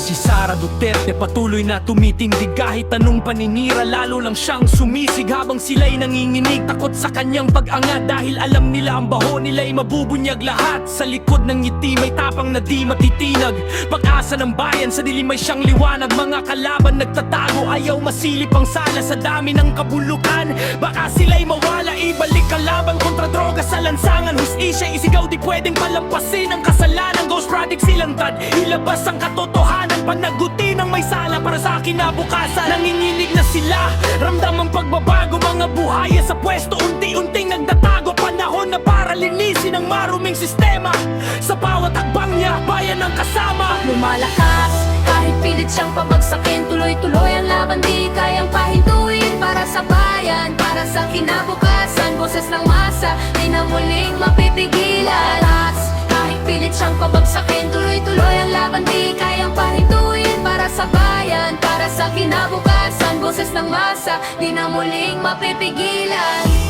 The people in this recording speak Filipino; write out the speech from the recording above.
Si Sara Duterte patuloy na tumitindig kahit anong paninira, lalo lang siyang sumisig habang sila'y nanginginig. Takot sa kanyang pag-angat dahil alam nila ang baho nila'y mabubunyag lahat. Sa likod ng ngiti may tapang na di matitinag, pag-asa ng bayan sa dilim may siyang liwanag. Mga kalaban nagtatago, ayaw masilip ang sala sa dami ng kabulukan. Baka sila'y mawala, ibalik ang laban kontra droga sa lansangan. Hustisya isigaw, di pwedeng palampasin ang kasalanan. Ghost project silang tad, ilabas ang katotohanan. Panagutin ang may sala para sa kinabukasan. Nanginginig na sila, ramdam ang pagbabago. Mga buhaya sa pwesto, unti-unting nagtatago. Panahon na para linisin ang maruming sistema. Sa bawat hakbang niya, bayan ang kasama. Lumalakas, kahit pilit siyang pabagsakin. Tuloy-tuloy ang laban, di kayang pahintuin. Para sa bayan, para sa kinabukasan. Boses ng masa, di na muling mapipigilan. Kahit pilit siyang pabagsakin. Tuloy-tuloy ang laban, di kayang pahintuin. Para sa bayan, para sa kinabukasan. Boses ng masa, di na muling mapipigilan.